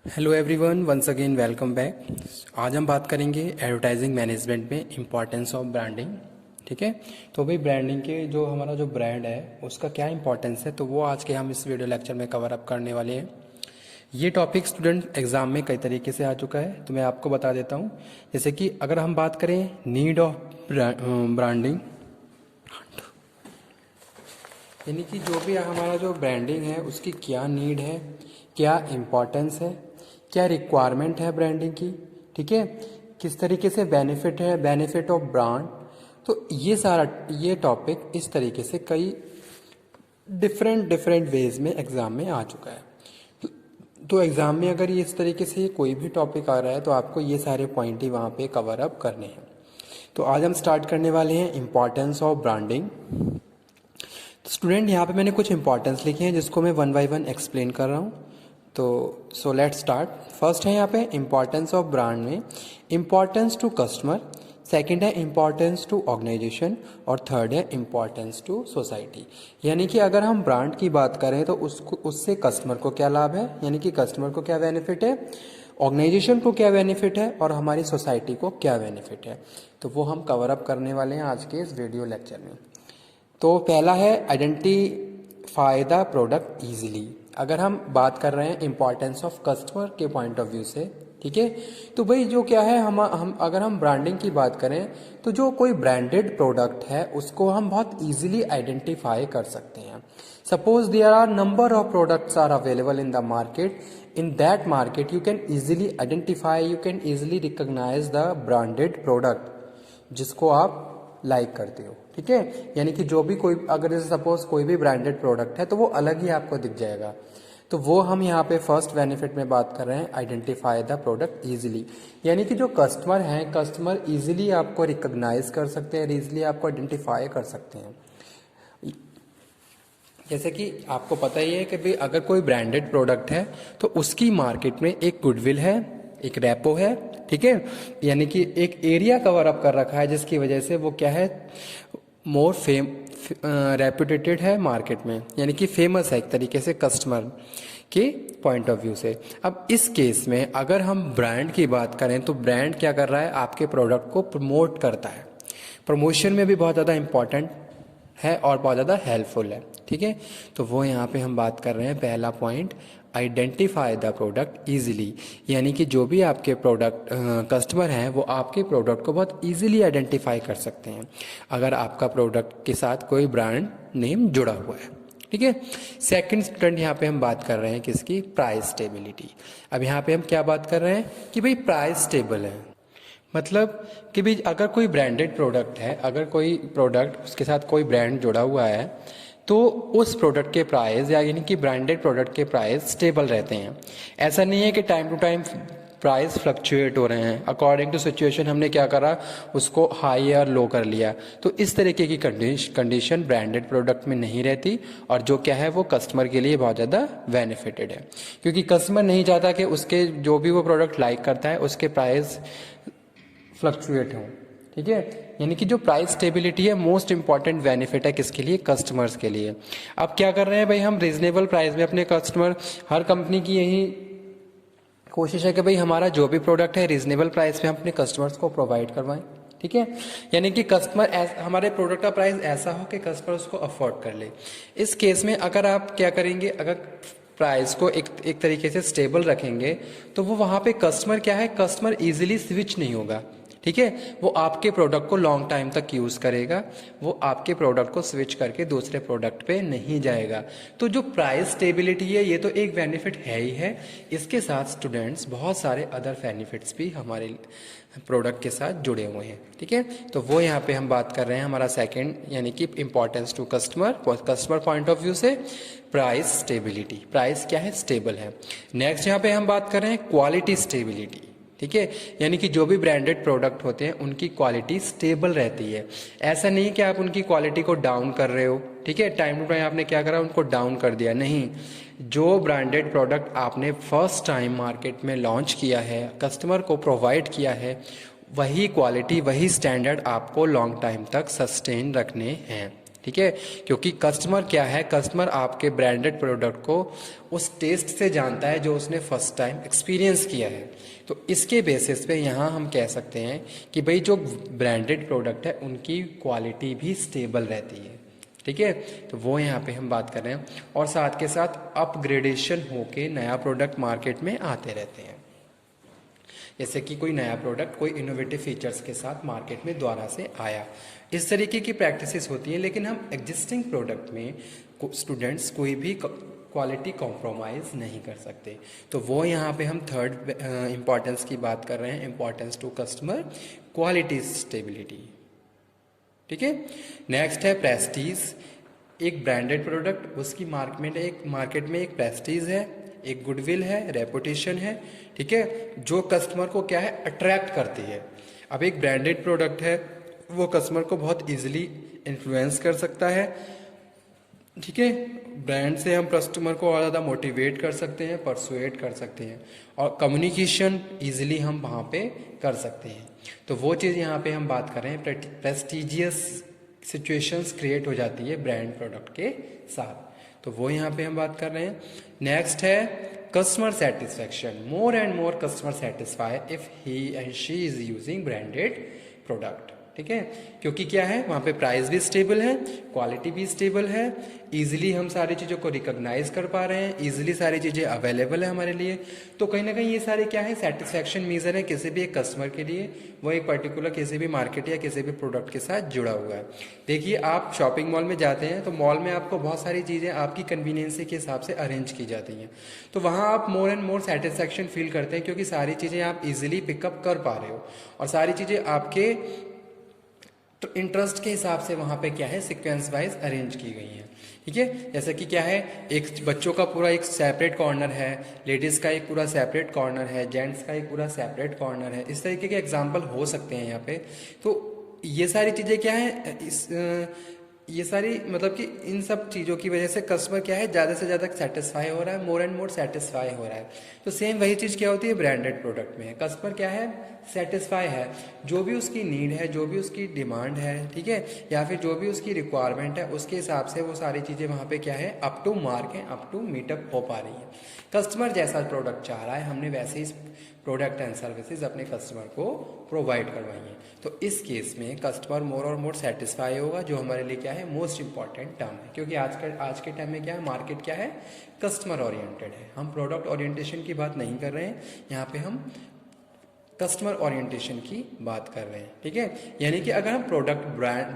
Hello everyone, once again welcome back. आज हम बात करेंगे एडवर्टाइजिंग मैनेजमेंट में इम्पॉर्टेंस ऑफ ब्रांडिंग। ठीक है, तो भाई ब्रांडिंग के जो हमारा जो ब्रांड है उसका क्या इंपॉर्टेंस है, तो वो आज के हम इस वीडियो लेक्चर में कवर अप करने वाले हैं। ये टॉपिक स्टूडेंट एग्जाम में कई तरीके से आ चुका है, तो मैं आपको बता देता हूँ। जैसे कि अगर हम बात करें नीड ऑफ ब्रांडिंग, यानी कि जो भी हमारा जो ब्रांडिंग है उसकी क्या नीड है, क्या इम्पोर्टेंस है, क्या रिक्वायरमेंट है ब्रांडिंग की। ठीक है, किस तरीके से बेनिफिट है, बेनिफिट ऑफ ब्रांड। तो ये टॉपिक इस तरीके से कई डिफरेंट वेज में एग्जाम में आ चुका है। तो एग्जाम में अगर ये इस तरीके से कोई भी टॉपिक आ रहा है तो आपको ये सारे पॉइंट ही वहाँ पे कवर अप करने हैं। तो आज हम स्टार्ट करने वाले हैं इम्पॉर्टेंस ऑफ ब्रांडिंग। स्टूडेंट यहाँ पे मैंने कुछ इंपॉर्टेंस लिखे हैं जिसको मैं वन बाय वन एक्सप्लेन कर रहा हूँ। तो सो लेट्स स्टार्ट। फर्स्ट है यहाँ पे इम्पॉर्टेंस ऑफ ब्रांड में इम्पॉर्टेंस टू कस्टमर, सेकंड है इम्पॉर्टेंस टू ऑर्गेनाइजेशन और थर्ड है इम्पॉर्टेंस टू सोसाइटी। यानी कि अगर हम ब्रांड की बात करें तो उससे कस्टमर को क्या लाभ है, यानी कि कस्टमर को क्या बेनिफिट है, ऑर्गेनाइजेशन को क्या बेनिफिट है और हमारी सोसाइटी को क्या बेनिफिट है। तो वो हम कवर अप करने वाले हैं आज के इस वीडियो लेक्चर में। तो पहला है आइडेंटिफाई द प्रोडक्ट इजीली। अगर हम बात कर रहे हैं इंपॉर्टेंस ऑफ कस्टमर के पॉइंट ऑफ व्यू से, ठीक है, तो भाई जो क्या है, हम अगर हम ब्रांडिंग की बात करें तो जो कोई ब्रांडेड प्रोडक्ट है उसको हम बहुत इजीली आइडेंटिफाई कर सकते हैं। Suppose there are number of products are available in the market, in that market you can easily identify, you can easily recognise the branded product जिसको आप लाइक करते हो। ठीक है, यानी कि जो भी कोई अगर जैसे सपोज कोई भी ब्रांडेड प्रोडक्ट है तो वो अलग ही आपको दिख जाएगा। तो वो हम यहाँ पे फर्स्ट बेनिफिट में बात कर रहे हैं, आइडेंटिफाई द प्रोडक्ट इजीली। यानी कि जो कस्टमर हैं, कस्टमर इजीली आपको रिकॉग्नाइज कर सकते हैं, इजीली आपको आइडेंटिफाई कर सकते हैं। जैसे कि आपको पता ही है कि भाई अगर कोई ब्रांडेड प्रोडक्ट है तो उसकी मार्केट में एक गुडविल है, एक रेपो है। ठीक है, यानी कि एक एरिया कवर अप कर रखा है जिसकी वजह से वो क्या है, मोर रेपुटेटेड है मार्केट में, यानी कि फेमस है एक तरीके से कस्टमर के पॉइंट ऑफ व्यू से। अब इस केस में अगर हम ब्रांड की बात करें तो ब्रांड क्या कर रहा है, आपके प्रोडक्ट को प्रमोट करता है। प्रमोशन में भी बहुत ज़्यादा इंपॉर्टेंट है और बहुत ज़्यादा हेल्पफुल है। ठीक है, तो वो यहाँ पे हम बात कर रहे हैं पहला point, identify the product easily. यानी कि जो भी आपके प्रोडक्ट कस्टमर हैं वो आपके प्रोडक्ट को बहुत इजीली आइडेंटिफाई कर सकते हैं अगर आपका प्रोडक्ट के साथ कोई ब्रांड नेम जुड़ा हुआ है। ठीक है, सेकंड स्टूडेंट यहाँ पे हम बात कर रहे हैं किसकी, प्राइस स्टेबिलिटी। अब यहाँ पे हम क्या बात कर रहे हैं कि भाई प्राइस स्टेबल है, मतलब कि भाई अगर कोई ब्रांडेड प्रोडक्ट है, अगर कोई प्रोडक्ट उसके साथ कोई ब्रांड जुड़ा हुआ है तो उस प्रोडक्ट के प्राइस यानी कि ब्रांडेड प्रोडक्ट के प्राइस स्टेबल रहते हैं। ऐसा नहीं है कि time to time price fluctuate हो रहे हैं, अकॉर्डिंग टू सिचुएशन हमने क्या करा, उसको हाई और लो कर लिया। तो इस तरीके की कंडीशन ब्रांडेड प्रोडक्ट में नहीं रहती और जो क्या है वो कस्टमर के लिए बहुत ज़्यादा बेनिफिटेड है, क्योंकि कस्टमर नहीं चाहता कि उसके जो भी वो प्रोडक्ट लाइक करता है उसके प्राइस फ्लक्चुएट हों। ठीक है, यानी कि जो प्राइस स्टेबिलिटी है मोस्ट इंपॉर्टेंट बेनिफिट है किसके लिए, कस्टमर्स के लिए। अब क्या कर रहे हैं भाई, हम रीजनेबल प्राइस में अपने कस्टमर, हर कंपनी की यही कोशिश है कि भाई हमारा जो भी प्रोडक्ट है रीजनेबल प्राइस पे हम अपने कस्टमर्स को प्रोवाइड करवाएं। ठीक है, यानी कि कस्टमर हमारे प्रोडक्ट का प्राइस ऐसा हो कि कस्टमर उसको अफोर्ड कर ले। इस केस में अगर आप क्या करेंगे, अगर प्राइस को एक तरीके से स्टेबल रखेंगे तो वो वहाँ पे कस्टमर क्या है, कस्टमर इजीली स्विच नहीं होगा। ठीक है, वो आपके प्रोडक्ट को लॉन्ग टाइम तक यूज़ करेगा, वो आपके प्रोडक्ट को स्विच करके दूसरे प्रोडक्ट पे नहीं जाएगा। तो जो प्राइस स्टेबिलिटी है ये तो एक बेनिफिट है ही है, इसके साथ स्टूडेंट्स बहुत सारे अदर बेनिफिट्स भी हमारे प्रोडक्ट के साथ जुड़े हुए हैं। ठीक है, तो वो यहाँ पे हम बात कर रहे हैं हमारा सेकंड, यानी कि importance to customer point of view से प्राइस स्टेबिलिटी, प्राइस क्या है, स्टेबल है। नेक्स्ट यहाँ पे हम बात कर रहे हैं क्वालिटी स्टेबिलिटी। ठीक है, यानी कि जो भी ब्रांडेड प्रोडक्ट होते हैं उनकी क्वालिटी स्टेबल रहती है। ऐसा नहीं कि आप उनकी क्वालिटी को डाउन कर रहे हो। ठीक है, टाइम टू टाइम आपने क्या करा, उनको डाउन कर दिया, नहीं। जो ब्रांडेड प्रोडक्ट आपने फर्स्ट टाइम मार्केट में लॉन्च किया है, कस्टमर को प्रोवाइड किया है, वही क्वालिटी वही स्टैंडर्ड आपको लॉन्ग टाइम तक सस्टेन रखने हैं। ठीक है, क्योंकि कस्टमर क्या है, कस्टमर आपके ब्रांडेड प्रोडक्ट को उस टेस्ट से जानता है जो उसने फर्स्ट टाइम एक्सपीरियंस किया है। तो इसके बेसिस पे यहाँ हम कह सकते हैं कि भाई जो ब्रांडेड प्रोडक्ट है उनकी क्वालिटी भी स्टेबल रहती है। ठीक है, तो वो यहाँ पे हम बात कर रहे हैं, और साथ के साथ अपग्रेडेशन होके नया प्रोडक्ट मार्केट में आते रहते हैं। जैसे कि कोई नया प्रोडक्ट कोई इनोवेटिव फीचर्स के साथ मार्केट में दोबारा से आया, इस तरीके की प्रैक्टिसेस होती हैं। लेकिन हम एग्जिस्टिंग प्रोडक्ट में स्टूडेंट्स कोई भी क्वालिटी कॉम्प्रोमाइज़ नहीं कर सकते। तो वो यहाँ पे हम थर्ड इम्पॉर्टेंस की बात कर रहे हैं, importance to customer quality stability. ठीक है, नेक्स्ट है प्रेस्टीज। एक ब्रांडेड प्रोडक्ट, उसकी मार्केट में एक प्रेस्टीज है, एक गुडविल है, रेपुटेशन है, ठीक है, जो कस्टमर को क्या है अट्रैक्ट करती है। अब एक ब्रांडेड प्रोडक्ट है, वो कस्टमर को बहुत इजीली इन्फ्लुएंस कर सकता है। ठीक है, ब्रांड से हम कस्टमर को और ज़्यादा मोटिवेट कर सकते हैं, परसुएट कर सकते हैं, और कम्युनिकेशन इजीली हम वहाँ पे कर सकते हैं। तो वो चीज़ यहाँ पे हम बात कर रहे हैं, प्रेस्टिजियस सिचुएशंस क्रिएट हो जाती है ब्रांड प्रोडक्ट के साथ, तो वो यहाँ पे हम बात कर रहे हैं। नेक्स्ट है customer satisfaction. More and more customer satisfy if he and she is using branded product. ठीक है, क्योंकि क्या है वहाँ पे प्राइस भी स्टेबल है, क्वालिटी भी स्टेबल है, इजीली हम सारी चीज़ों को रिकॉग्नाइज कर पा रहे हैं, इजीली सारी चीज़ें अवेलेबल है हमारे लिए। तो कहीं ना कहीं ये सारे क्या है सेटिस्फैक्शन मेजर है किसी भी एक कस्टमर के लिए, वो एक पर्टिकुलर किसी भी मार्केट या किसी भी प्रोडक्ट के साथ जुड़ा हुआ है। देखिए, आप शॉपिंग मॉल में जाते हैं तो मॉल में आपको बहुत सारी चीज़ें आपकी कन्वीनियंसी के हिसाब से अरेंज की जाती हैं, तो वहाँ आप more and more satisfaction feel करते हैं, क्योंकि सारी चीज़ें आप इजीली पिकअप कर पा रहे हो, और सारी चीज़ें आपके तो इंटरेस्ट के हिसाब से वहाँ पे क्या है सीक्वेंस वाइज अरेंज की गई हैं। ठीक है, जैसे कि क्या है, एक बच्चों का पूरा एक सेपरेट कॉर्नर है, लेडीज़ का एक पूरा सेपरेट कॉर्नर है, जेंट्स का एक पूरा सेपरेट कॉर्नर है, इस तरीके के एग्जाम्पल हो सकते हैं यहाँ पे। तो ये सारी चीज़ें क्या है, ये सारी मतलब कि इन सब चीज़ों की वजह से कस्टमर क्या है ज़्यादा से ज़्यादा सेटिस्फाई हो रहा है, मोर एंड मोर सेटिस्फाई हो रहा है। तो सेम वही चीज़ क्या होती है ब्रांडेड प्रोडक्ट में, कस्टमर क्या है सेटिस्फाई है, जो भी उसकी नीड है, जो भी उसकी डिमांड है, ठीक है, या फिर जो भी उसकी रिक्वायरमेंट है, उसके हिसाब से वो सारी चीज़ें वहाँ पे क्या है अप टू मार्क है, अप टू मीटअप हो पा रही है। कस्टमर जैसा प्रोडक्ट चाह रहा है, हमने वैसे ही प्रोडक्ट एंड सर्विसेज अपने कस्टमर को प्रोवाइड करवाई हैं। तो इस केस में कस्टमर मोर और मोर सेटिस्फाई होगा, जो हमारे लिए क्या है मोस्ट इंपॉर्टेंट टर्म है, क्योंकि आज के टाइम में क्या है मार्केट क्या है कस्टमर ओरिएंटेड है। हम प्रोडक्ट ओरिएंटेशन की बात नहीं कर रहे हैं, यहाँ पे हम कस्टमर ओरिएंटेशन की बात कर रहे हैं। ठीक है, यानी कि अगर हम प्रोडक्ट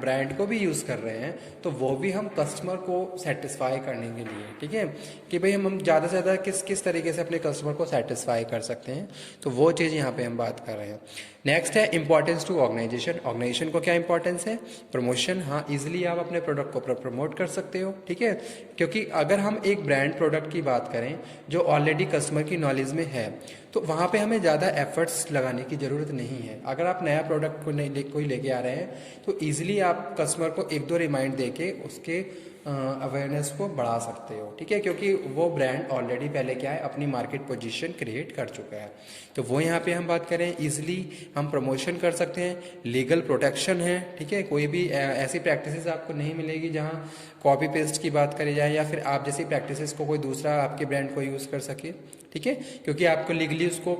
ब्रांड को भी यूज़ कर रहे हैं तो वो भी हम कस्टमर को सेटिस्फाई करने के लिए, ठीक है, कि भाई हम ज़्यादा से ज़्यादा किस तरीके से अपने कस्टमर को सेटिस्फाई कर सकते हैं, तो वो चीज़ यहाँ पे हम बात कर रहे हैं। नेक्स्ट है इंपॉर्टेंस टू ऑर्गेनाइजेशन। ऑर्गेनाइजेशन को क्या इंपॉर्टेंस है, प्रमोशन। हाँ, इजिली आप अपने प्रोडक्ट को प्रमोट कर सकते हो, ठीक है, क्योंकि अगर हम एक ब्रांड प्रोडक्ट की बात करें जो ऑलरेडी कस्टमर की नॉलेज में है, तो वहाँ पे हमें ज़्यादा एफर्ट्स लगाने की ज़रूरत नहीं है। अगर आप नया प्रोडक्ट कोई लेके आ रहे हैं तो ईजिली आप कस्टमर को एक दो रिमाइंड देके उसके अवेयरनेस को बढ़ा सकते हो, ठीक है, क्योंकि वो ब्रांड ऑलरेडी पहले क्या है अपनी मार्केट पोजीशन क्रिएट कर चुका है। तो वो यहाँ पे हम बात करें ईजिली हम प्रमोशन कर सकते हैं। लीगल प्रोटेक्शन है, ठीक है, कोई भी ऐसी प्रैक्टिसेस आपको नहीं मिलेगी जहाँ कॉपी पेस्ट की बात करी जाए, या फिर आप जैसी प्रैक्टिसेस को कोई दूसरा आपके ब्रांड को यूज़ कर सके, ठीक है, क्योंकि आपको लीगली उसको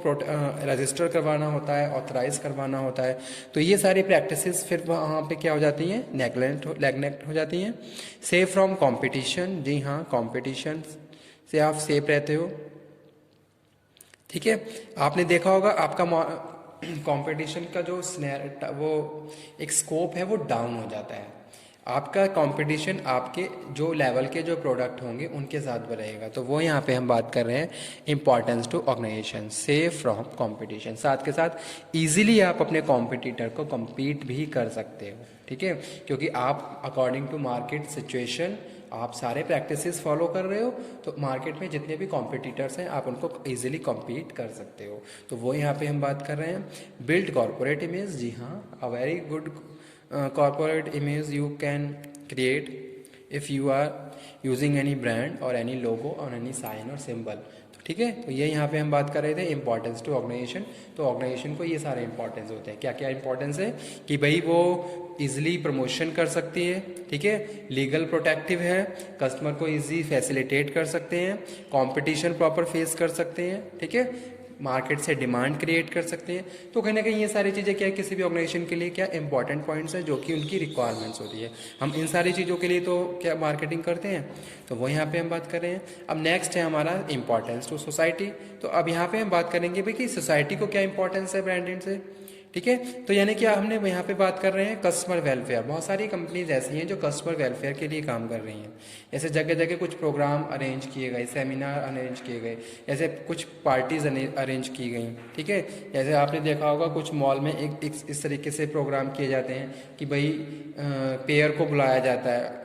रजिस्टर करवाना होता है, ऑथराइज करवाना होता है। तो ये सारी प्रैक्टिसेस फिर वहाँ पे क्या हो जाती हैं नेग्लेक्ट हो जाती हैं। सेफ फ्रॉम कंपटीशन, जी हाँ, कंपटीशन से आप सेफ रहते हो, ठीक है। आपने देखा होगा आपका कंपटीशन का जो वो एक स्कोप है वो डाउन हो जाता है। आपका कंपटीशन आपके जो लेवल के जो प्रोडक्ट होंगे उनके साथ रहेगा। तो वो यहाँ पे हम बात कर रहे हैं importance to organisation, safe from competition. साथ के साथ इजीली आप अपने कॉम्पिटिटर को compete भी कर सकते हो, ठीक है, क्योंकि आप अकॉर्डिंग टू मार्केट सिचुएशन आप सारे प्रैक्टिसेस फॉलो कर रहे हो, तो मार्केट में जितने भी कॉम्पिटिटर्स हैं आप उनको इजीली compete कर सकते हो। तो वो यहाँ पे हम बात कर रहे हैं। बिल्ड कॉर्पोरेट इमेज, जी हाँ, a very good corporate image you can create if you are using any brand और एनी लोगो और एनी साइन और सिंबल। ठीक है, तो ये यहाँ पे हम बात कर रहे थे इंपॉर्टेंस टू ऑर्गेनाइजेशन। तो ऑर्गेनाइजेशन को ये सारे इंपॉर्टेंस होते हैं। क्या क्या इंपॉर्टेंस है कि भाई वो इजीली प्रमोशन कर सकती है, ठीक है, लीगल प्रोटेक्टिव है, कस्टमर को इजी फैसिलिटेट कर सकते हैं, कंपटीशन प्रॉपर फेस कर सकते हैं, ठीक है, मार्केट से डिमांड क्रिएट कर सकते हैं। तो कहीं ना कहीं ये सारी चीज़ें क्या है, किसी भी ऑर्गेनाइजेशन के लिए क्या इंपॉर्टेंट पॉइंट्स हैं जो कि उनकी रिक्वायरमेंट्स होती है। हम इन सारी चीज़ों के लिए तो क्या मार्केटिंग करते हैं, तो वो यहाँ पे हम बात कर रहे हैं। अब नेक्स्ट है हमारा इंपॉर्टेंस टू सोसाइटी। तो अब यहाँ पे हम बात करेंगे भाई कि सोसाइटी को क्या इंपॉर्टेंस है ब्रांडिंग से, ठीक है। तो यानी कि हमने यहाँ पे बात कर रहे हैं कस्टमर वेलफेयर। बहुत सारी कंपनीज ऐसी हैं जो कस्टमर वेलफेयर के लिए काम कर रही हैं। ऐसे जगह जगह कुछ प्रोग्राम अरेंज किए गए, सेमिनार अरेंज किए गए, ऐसे कुछ पार्टीज अरेंज की गई, ठीक है। जैसे आपने देखा होगा कुछ मॉल में एक इस तरीके से प्रोग्राम किए जाते हैं कि भाई पेयर को बुलाया जाता है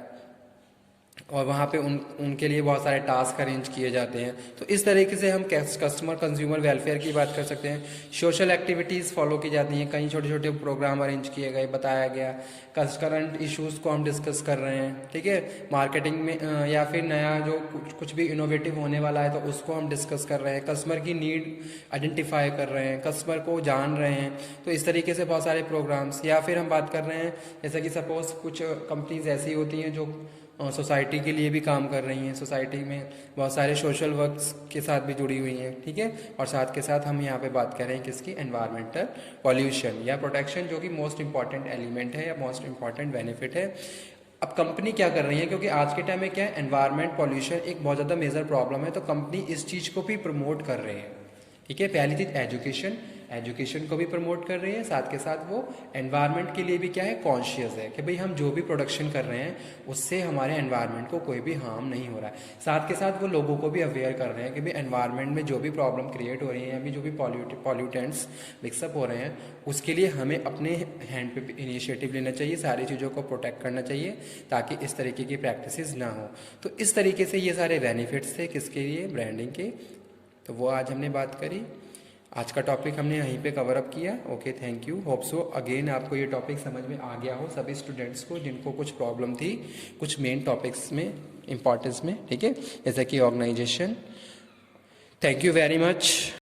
और वहाँ पे उनके लिए बहुत सारे टास्क अरेंज किए जाते हैं। तो इस तरीके से हम कस्टमर कंज्यूमर वेलफेयर की बात कर सकते हैं। सोशल एक्टिविटीज़ फॉलो की जाती हैं, कई छोटे छोटे प्रोग्राम अरेंज किए गए, बताया गया, करंट इश्यूज़ को हम डिस्कस कर रहे हैं, ठीक है, मार्केटिंग में या फिर नया जो कुछ भी इनोवेटिव होने वाला है तो उसको हम डिस्कस कर रहे हैं, कस्टमर की नीड आइडेंटिफाई कर रहे हैं, कस्टमर को जान रहे हैं। तो इस तरीके से बहुत सारे प्रोग्राम्स, या फिर हम बात कर रहे हैं जैसे कि सपोज कुछ कंपनीज ऐसी होती हैं जो सोसाइटी के लिए भी काम कर रही हैं, सोसाइटी में बहुत सारे सोशल वर्क्स के साथ भी जुड़ी हुई हैं, ठीक है। और साथ के साथ हम यहाँ पे बात कर रहे हैं किसकी, एनवायरमेंटल पॉल्यूशन या प्रोटेक्शन, जो कि मोस्ट इंपॉर्टेंट एलिमेंट है या मोस्ट इंपॉर्टेंट बेनिफिट है। अब कंपनी क्या कर रही है, क्योंकि आज के टाइम में क्या है, एनवायरमेंट पॉल्यूशन एक बहुत ज़्यादा मेजर प्रॉब्लम है, तो कंपनी इस चीज़ को भी प्रमोट कर रही है, ठीक है। पहली चीज़ एजुकेशन को भी प्रमोट कर रही है, साथ के साथ वो एनवायरनमेंट के लिए भी क्या है, कॉन्शियस है कि भाई हम जो भी प्रोडक्शन कर रहे हैं उससे हमारे एनवायरनमेंट को कोई भी हार्म नहीं हो रहा है। साथ के साथ वो लोगों को भी अवेयर कर रहे हैं कि भाई एनवायरनमेंट में जो भी प्रॉब्लम क्रिएट हो रही है, अभी जो भी पॉल्यूटेंट्स मिक्सअप हो रहे हैं, उसके लिए हमें अपने हैंड पे इनिशिएटिव लेना चाहिए, सारी चीज़ों को प्रोटेक्ट करना चाहिए ताकि इस तरीके की प्रैक्टिसेस ना हो। तो इस तरीके से ये सारे बेनिफिट्स थे किसके लिए, ब्रांडिंग के। तो वो आज हमने बात करी, आज का टॉपिक हमने यहीं पे कवर अप किया। Okay, thank you. Hope so again आपको ये टॉपिक समझ में आ गया हो, सभी स्टूडेंट्स को जिनको कुछ प्रॉब्लम थी कुछ मेन टॉपिक्स में इंपॉर्टेंस में, ठीक है, जैसे कि organisation. Thank you very much.